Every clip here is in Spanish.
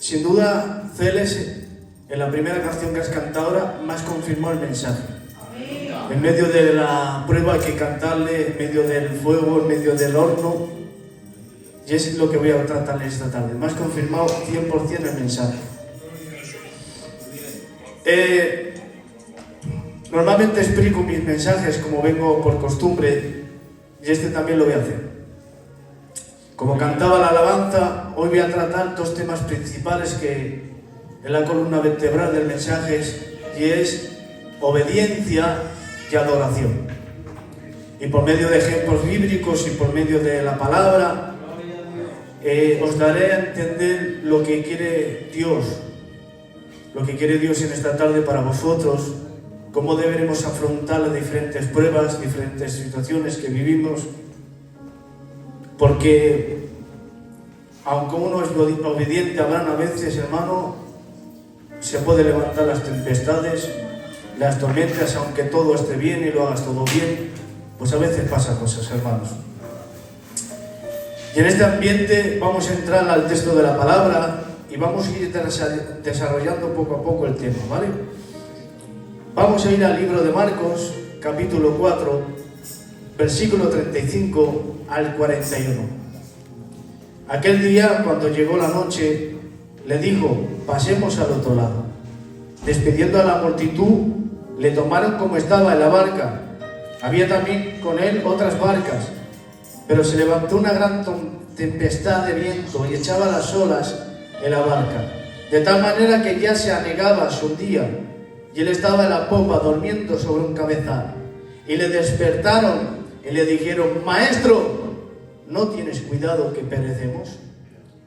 Sin duda, Celes, en la primera canción que has cantado ahora, más confirmó el mensaje. En medio de la prueba hay que cantarle, en medio del fuego, en medio del horno. Y es lo que voy a tratarle esta tarde. Más confirmado 100% el mensaje. Normalmente explico mis mensajes como vengo por costumbre, y este también lo voy a hacer. Como cantaba la alabanza, hoy voy a tratar dos temas principales que en la columna vertebral del mensaje y es obediencia y adoración. Y por medio de ejemplos bíblicos y por medio de la palabra, os daré a entender lo que quiere Dios en esta tarde para vosotros, cómo deberemos afrontar las diferentes pruebas, diferentes situaciones que vivimos, porque aunque uno es obediente, habrán a veces, hermano, se puede levantar las tempestades, las tormentas, aunque todo esté bien y lo hagas todo bien, pues a veces pasan cosas, hermanos. Y en este ambiente vamos a entrar al texto de la palabra y vamos a ir desarrollando poco a poco el tema, ¿vale? Vamos a ir al libro de Marcos, capítulo 4, versículo 35 al 41. Aquel día, cuando llegó la noche, le dijo: pasemos al otro lado. Despidiendo a la multitud, le tomaron como estaba en la barca. Había también con él otras barcas, pero se levantó una gran tempestad de viento y echaba las olas en la barca, de tal manera que ya se anegaba, se hundía, y él estaba en la popa durmiendo sobre un cabezal. Y le despertaron y le dijeron: Maestro, ¿no tienes cuidado que perecemos?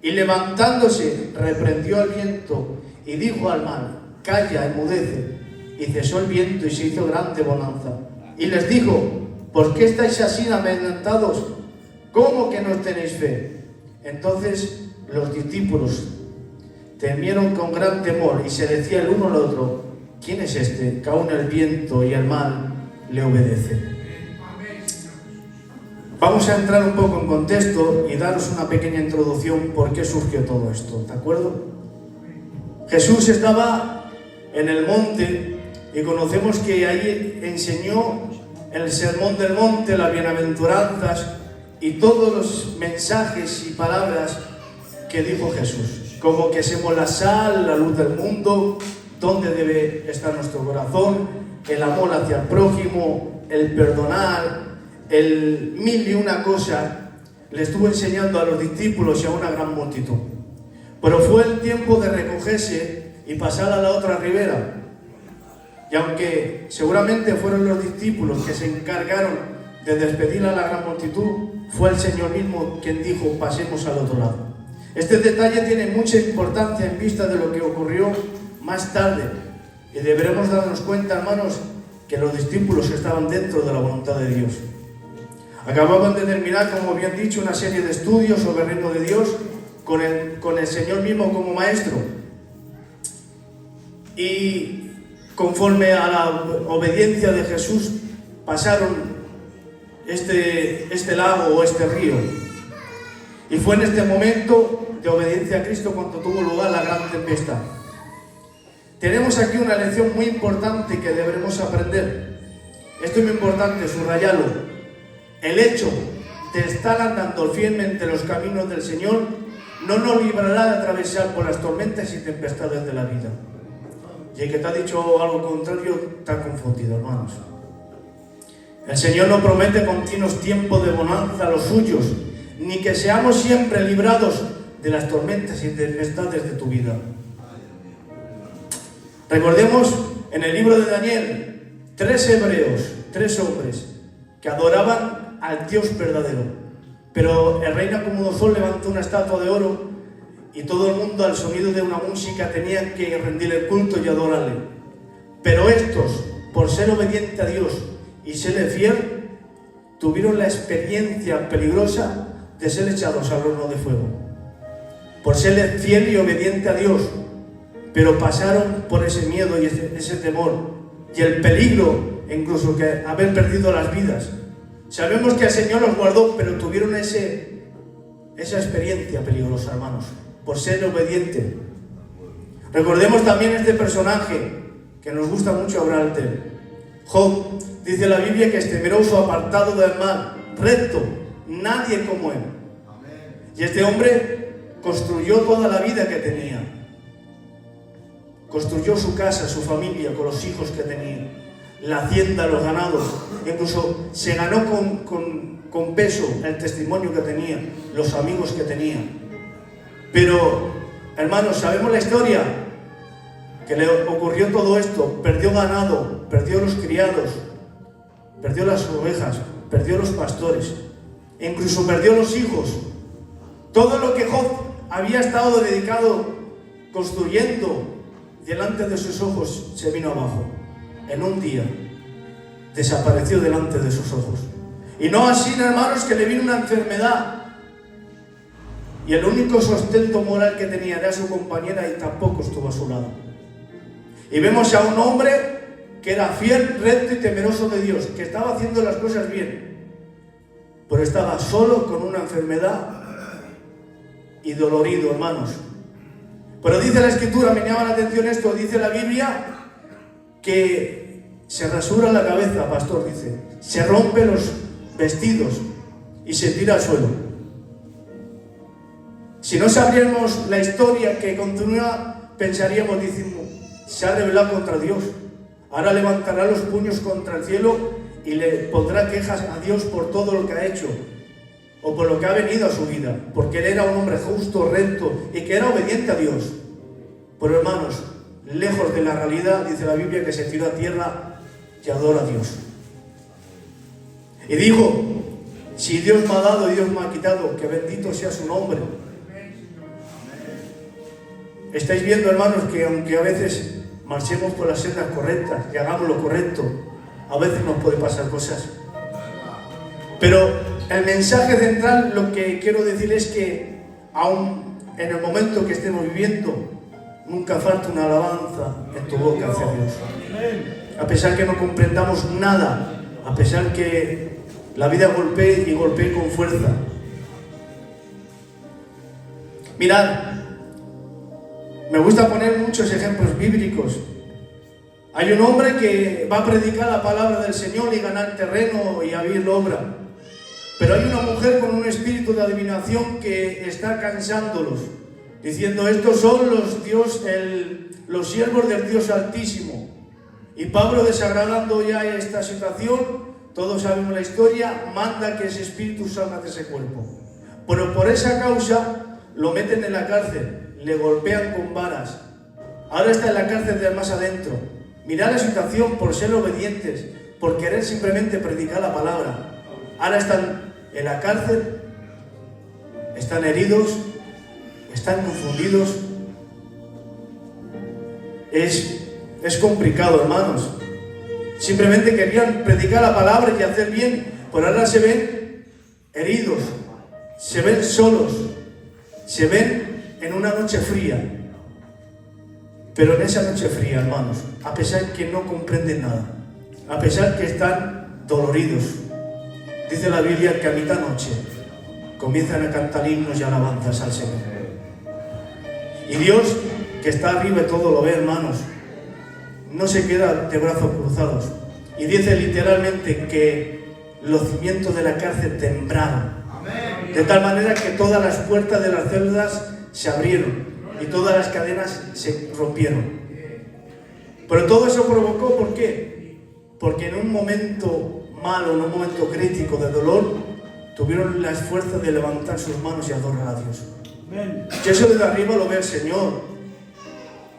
Y levantándose, reprendió al viento y dijo al mar: Calla, enmudece. Y cesó el viento y se hizo grande bonanza. Y les dijo: ¿por qué estáis así amedrentados? ¿Cómo que no tenéis fe? Entonces los discípulos temieron con gran temor y se decía el uno al otro: ¿quién es este que aún el viento y el mar le obedecen? Vamos a entrar un poco en contexto y daros una pequeña introducción por qué surgió todo esto, ¿de acuerdo? Jesús estaba en el monte y conocemos que ahí enseñó el sermón del monte, las bienaventuranzas y todos los mensajes y palabras que dijo Jesús, como que somos la sal, la luz del mundo, dónde debe estar nuestro corazón, el amor hacia el prójimo, el perdonar, el mil y una cosa. Le estuvo enseñando a los discípulos y a una gran multitud. Pero fue el tiempo de recogerse y pasar a la otra ribera. Y aunque seguramente fueron los discípulos que se encargaron de despedir a la gran multitud, fue el Señor mismo quien dijo: pasemos al otro lado. Este detalle tiene mucha importancia en vista de lo que ocurrió más tarde. Y deberemos darnos cuenta, hermanos, que los discípulos estaban dentro de la voluntad de Dios. Acababan de terminar, como bien dicho, una serie de estudios sobre el reino de Dios con el Señor mismo como maestro. Y conforme a la obediencia de Jesús, pasaron este lago o este río. Y fue en este momento de obediencia a Cristo cuando tuvo lugar la gran tempestad. Tenemos aquí una lección muy importante que deberemos aprender. Esto es muy importante, subrayarlo. El hecho de estar andando fielmente los caminos del Señor no nos librará de atravesar por las tormentas y tempestades de la vida. Y el que te ha dicho algo contrario está confundido, hermanos. El Señor no promete continuos tiempos de bonanza a los suyos, ni que seamos siempre librados de las tormentas y tempestades de tu vida. Recordemos en el libro de Daniel, 3 hebreos, 3 hombres que adoraban al Dios verdadero. Pero el rey Nabucodonosor levantó una estatua de oro y todo el mundo al sonido de una música tenía que rendirle culto y adorarle. Pero estos, por ser obedientes a Dios y serle fiel, tuvieron la experiencia peligrosa de ser echados al horno de fuego. Por serle fiel y obediente a Dios, pero pasaron por ese miedo y ese temor y el peligro, incluso que haber perdido las vidas. Sabemos que el Señor los guardó, pero tuvieron esa experiencia peligrosa, hermanos, por ser obediente. Recordemos también este personaje que nos gusta mucho hablar de él. Job, dice la Biblia que es temeroso, apartado del mal, recto, nadie como él. Y este hombre construyó toda la vida que tenía. Construyó su casa, su familia, con los hijos que tenía, la hacienda, los ganados. Incluso se ganó con peso el testimonio que tenía, los amigos que tenía. Pero, hermanos, sabemos la historia, que le ocurrió todo esto. Perdió ganado, perdió los criados, perdió las ovejas, perdió los pastores, incluso perdió los hijos. Todo lo que Job había estado dedicado construyendo delante de sus ojos se vino abajo. En un día desapareció delante de sus ojos. Y no así, hermanos, que le vino una enfermedad. Y el único sustento moral que tenía era su compañera y tampoco estuvo a su lado. Y vemos a un hombre que era fiel, recto y temeroso de Dios, que estaba haciendo las cosas bien, pero estaba solo con una enfermedad y dolorido, hermanos. Pero dice la Escritura, me llama la atención esto, dice la Biblia, que se rasura la cabeza, pastor, dice, se rompe los vestidos y se tira al suelo. Si no sabríamos la historia que continúa, pensaríamos, diciendo, se ha rebelado contra Dios. Ahora levantará los puños contra el cielo y le pondrá quejas a Dios por todo lo que ha hecho o por lo que ha venido a su vida, porque él era un hombre justo, recto y que era obediente a Dios. Pero, hermanos, lejos de la realidad, dice la Biblia que se tiró a tierra y adora a Dios. Y dijo, si Dios me ha dado y Dios me ha quitado, que bendito sea su nombre. Estáis viendo, hermanos, que aunque a veces marchemos por las sendas correctas y hagamos lo correcto, a veces nos puede pasar cosas. Pero el mensaje central, lo que quiero decir es que aún en el momento que estemos viviendo, nunca falta una alabanza en tu boca hacia Dios. A pesar que no comprendamos nada, a pesar que la vida golpee y golpee con fuerza. Mirad, me gusta poner muchos ejemplos bíblicos. Hay un hombre que va a predicar la palabra del Señor y ganar terreno y abrir obra. Pero hay una mujer con un espíritu de adivinación que está cansándolos, diciendo, estos son los siervos del Dios Altísimo. Y Pablo, desagradando ya esta situación, todos sabemos la historia, manda que ese espíritu salga de ese cuerpo. Pero por esa causa lo meten en la cárcel, le golpean con varas. Ahora está en la cárcel de más adentro. Mirad la situación por ser obedientes, por querer simplemente predicar la palabra. Ahora están en la cárcel, están heridos, están confundidos. Es complicado, hermanos. Simplemente querían predicar la palabra y hacer bien, pero ahora se ven heridos, se ven solos, se ven en una noche fría. Pero en esa noche fría, hermanos, a pesar que no comprenden nada, a pesar que están doloridos, dice la Biblia que a mitad noche comienzan a cantar himnos y alabanzas al Señor. Y Dios, que está arriba y todo lo ve, hermanos, no se queda de brazos cruzados. Y dice literalmente que los cimientos de la cárcel temblaron, de tal manera que todas las puertas de las celdas se abrieron y todas las cadenas se rompieron. Pero todo eso provocó, ¿por qué? Porque en un momento malo, en un momento crítico de dolor, tuvieron las fuerzas de levantar sus manos y adorar a Dios. Y eso desde arriba lo ve el Señor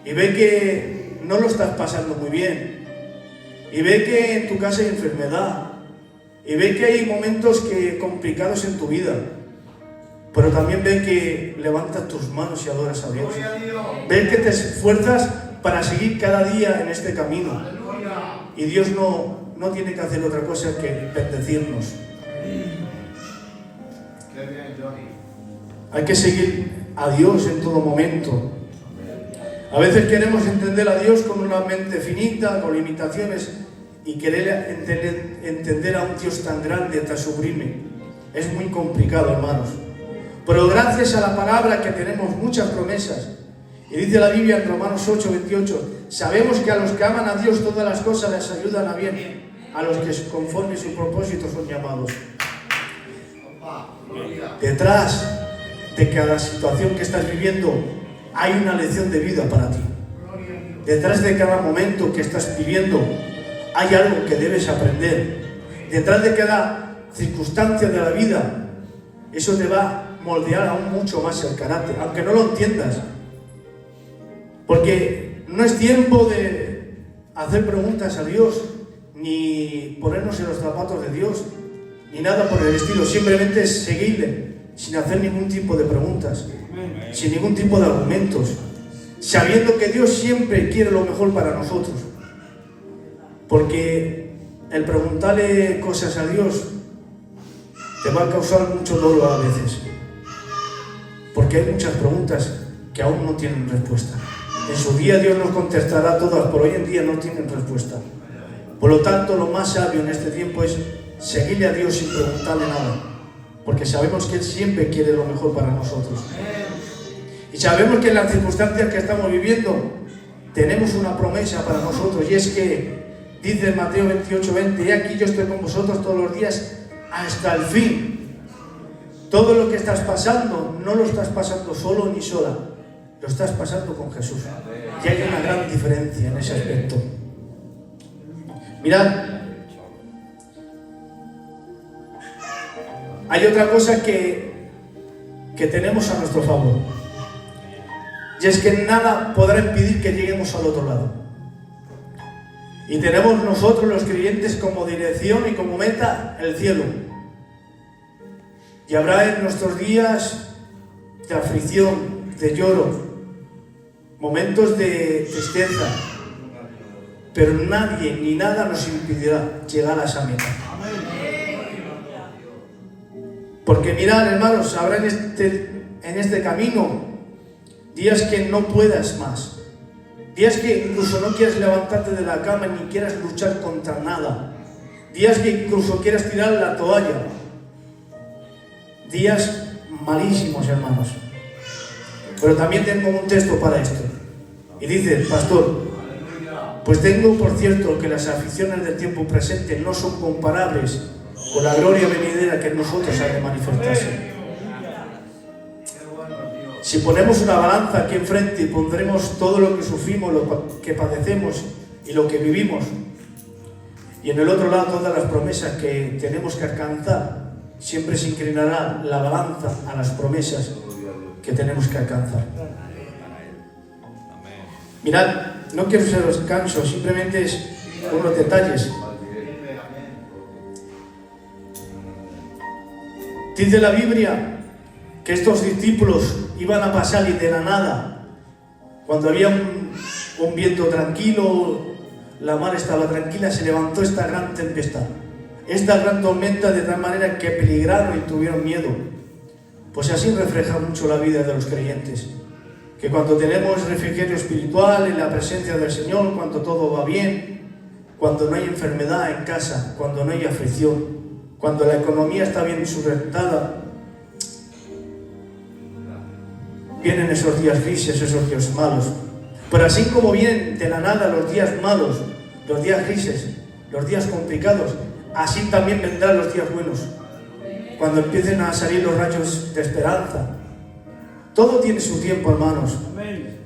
y ve que no lo estás pasando muy bien, y ve que en tu casa hay enfermedad, y ve que hay momentos complicados en tu vida, pero también ve que levantas tus manos y adoras a Dios. Ve que te esfuerzas para seguir cada día en este camino, y Dios no tiene que hacer otra cosa que bendecirnos. Hay que seguir a Dios en todo momento. A veces queremos entender a Dios con una mente finita, con limitaciones, y querer entender a un Dios tan grande, tan sublime. Es muy complicado, hermanos. Pero gracias a la palabra que tenemos muchas promesas. Y dice la Biblia en Romanos 8:28, sabemos que a los que aman a Dios todas las cosas les ayudan a bien, a los que conforme su propósito son llamados. Detrás de cada situación que estás viviendo hay una lección de vida para ti. Detrás de cada momento que estás viviendo hay algo que debes aprender. Detrás de cada circunstancia de la vida, eso te va a moldear aún mucho más el carácter, aunque no lo entiendas. Porque no es tiempo de hacer preguntas a Dios, ni ponernos en los zapatos de Dios, ni nada por el estilo. Simplemente es seguirle, sin hacer ningún tipo de preguntas, sin ningún tipo de argumentos, sabiendo que Dios siempre quiere lo mejor para nosotros. Porque el preguntarle cosas a Dios te va a causar mucho dolor a veces. Porque hay muchas preguntas que aún no tienen respuesta. En su día Dios nos contestará todas, pero hoy en día no tienen respuesta. Por lo tanto, lo más sabio en este tiempo es seguirle a Dios sin preguntarle nada. Porque sabemos que Él siempre quiere lo mejor para nosotros. Y sabemos que en las circunstancias que estamos viviendo tenemos una promesa para nosotros. Y es que dice en Mateo 28:20, y aquí yo estoy con vosotros todos los días hasta el fin. Todo lo que estás pasando no lo estás pasando solo ni sola. Lo estás pasando con Jesús. Y hay una gran diferencia en ese aspecto. Mirad, hay otra cosa que tenemos a nuestro favor. Y es que nada podrá impedir que lleguemos al otro lado. Y tenemos nosotros los creyentes como dirección y como meta el cielo. Y habrá en nuestros días de aflicción, de lloro, momentos de tristeza, pero nadie ni nada nos impedirá llegar a esa meta. Porque mirad, hermanos, habrá en este camino días que no puedas más, días que incluso no quieras levantarte de la cama ni quieras luchar contra nada, días que incluso quieras tirar la toalla, días malísimos, hermanos. Pero también tengo un texto para esto. Y dice, pastor, pues tengo por cierto que las aflicciones del tiempo presente no son comparables con la gloria venidera que en nosotros ha de manifestarse. Si ponemos una balanza aquí enfrente y pondremos todo lo que sufrimos, lo que padecemos y lo que vivimos, y en el otro lado todas las promesas que tenemos que alcanzar, siempre se inclinará la balanza a las promesas que tenemos que alcanzar. Mirad, no quiero seros canso, simplemente es unos detalles. Dice la Biblia que estos discípulos iban a pasar y de la nada, cuando había un viento tranquilo, la mar estaba tranquila, se levantó esta gran tempestad, esta gran tormenta, de tal manera que peligraron y tuvieron miedo. Pues así refleja mucho la vida de los creyentes, que cuando tenemos refrigerio espiritual en la presencia del Señor, cuando todo va bien, cuando no hay enfermedad en casa, cuando no hay aflicción, cuando la economía está bien sustentada, vienen esos días grises, esos días malos. Pero así como vienen de la nada los días malos, los días grises, los días complicados, así también vendrán los días buenos, cuando empiecen a salir los rayos de esperanza. Todo tiene su tiempo, hermanos.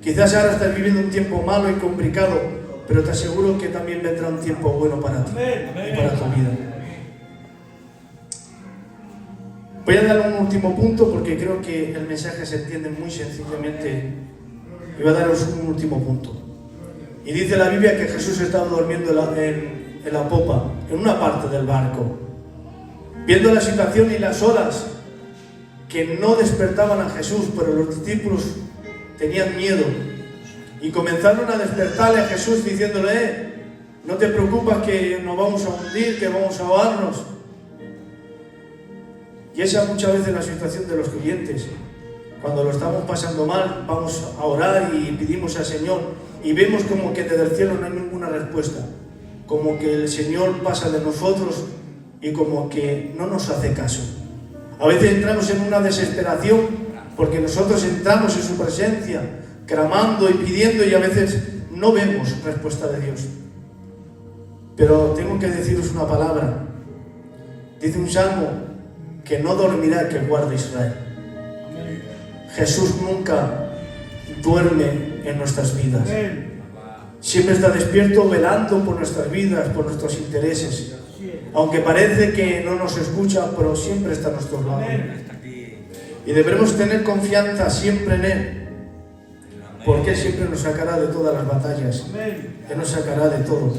Quizás ahora estás viviendo un tiempo malo y complicado, pero te aseguro que también vendrá un tiempo bueno para ti y para tu vida. Voy a dar un último punto porque creo que el mensaje se entiende muy sencillamente. Y voy a daros un último punto. Y dice la Biblia que Jesús estaba durmiendo en la popa, en una parte del barco, viendo la situación y las olas que no despertaban a Jesús, pero los discípulos tenían miedo y comenzaron a despertarle a Jesús diciéndole: no te preocupes que nos vamos a hundir, que vamos a ahogarnos. Y esa muchas veces es la situación de los creyentes. Cuando lo estamos pasando mal, vamos a orar y pedimos al Señor y vemos como que desde el cielo no hay ninguna respuesta, como que el Señor pasa de nosotros y como que no nos hace caso. A veces entramos en una desesperación porque nosotros entramos en su presencia, clamando y pidiendo, y a veces no vemos respuesta de Dios. Pero tengo que deciros una palabra. Dice un salmo que no dormirá el que guarda Israel. Jesús nunca duerme en nuestras vidas. Siempre está despierto, velando por nuestras vidas, por nuestros intereses. Aunque parece que no nos escucha, pero siempre está a nuestro lado. Y debemos tener confianza siempre en Él, porque Él siempre nos sacará de todas las batallas. Él nos sacará de todo.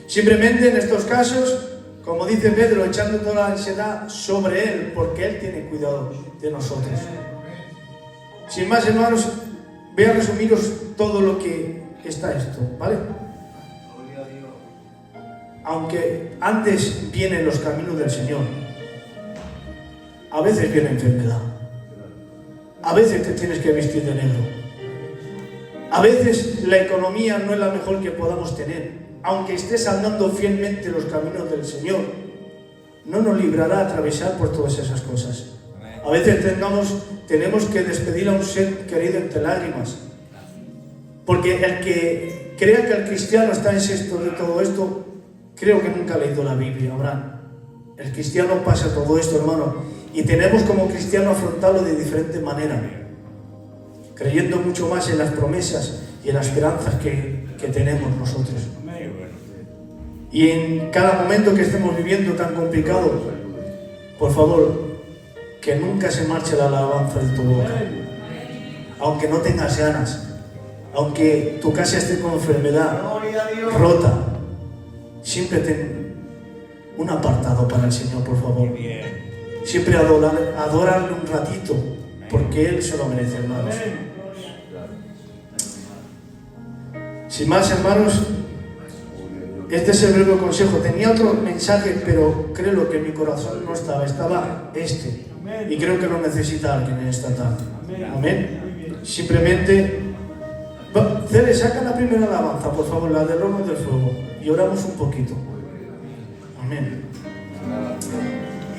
Simplemente en estos casos, como dice Pedro, echando toda la ansiedad sobre Él, porque Él tiene cuidado de nosotros. Sin más, hermanos, voy a resumiros todo lo que está esto, ¿vale? Aunque antes vienen los caminos del Señor, a veces viene enfermedad, a veces te tienes que vestir de negro, a veces la economía no es la mejor que podamos tener. Aunque estés andando fielmente los caminos del Señor, no nos librará a atravesar por todas esas cosas. A veces tenemos que despedir a un ser querido entre lágrimas, porque el que crea que el cristiano está en exento de todo esto, creo que nunca ha leído la Biblia. Abraham, el cristiano pasa todo esto, hermano, y tenemos como cristiano afrontarlo de diferente manera, creyendo mucho más en las promesas y en las esperanzas que tenemos nosotros. Y en cada momento que estemos viviendo tan complicado, por favor, que nunca se marche la alabanza de tu boca. Aunque no tengas ganas, aunque tu casa esté con enfermedad, rota, siempre ten un apartado para el Señor, por favor. Siempre adorarle un ratito, porque Él se lo merece, hermanos. Sin más, hermanos, este es el breve consejo. Tenía otro mensaje, pero creo que en mi corazón no estaba este. Y creo que lo necesita alguien en esta tarde. Amén. Simplemente, Cele, saca la primera alabanza, por favor, la del horno del fuego, y oramos un poquito. Amén.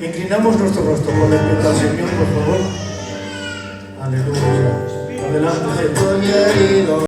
Inclinamos nuestro rostro con respeto al Señor, por favor. Aleluya. Adelante, Cele.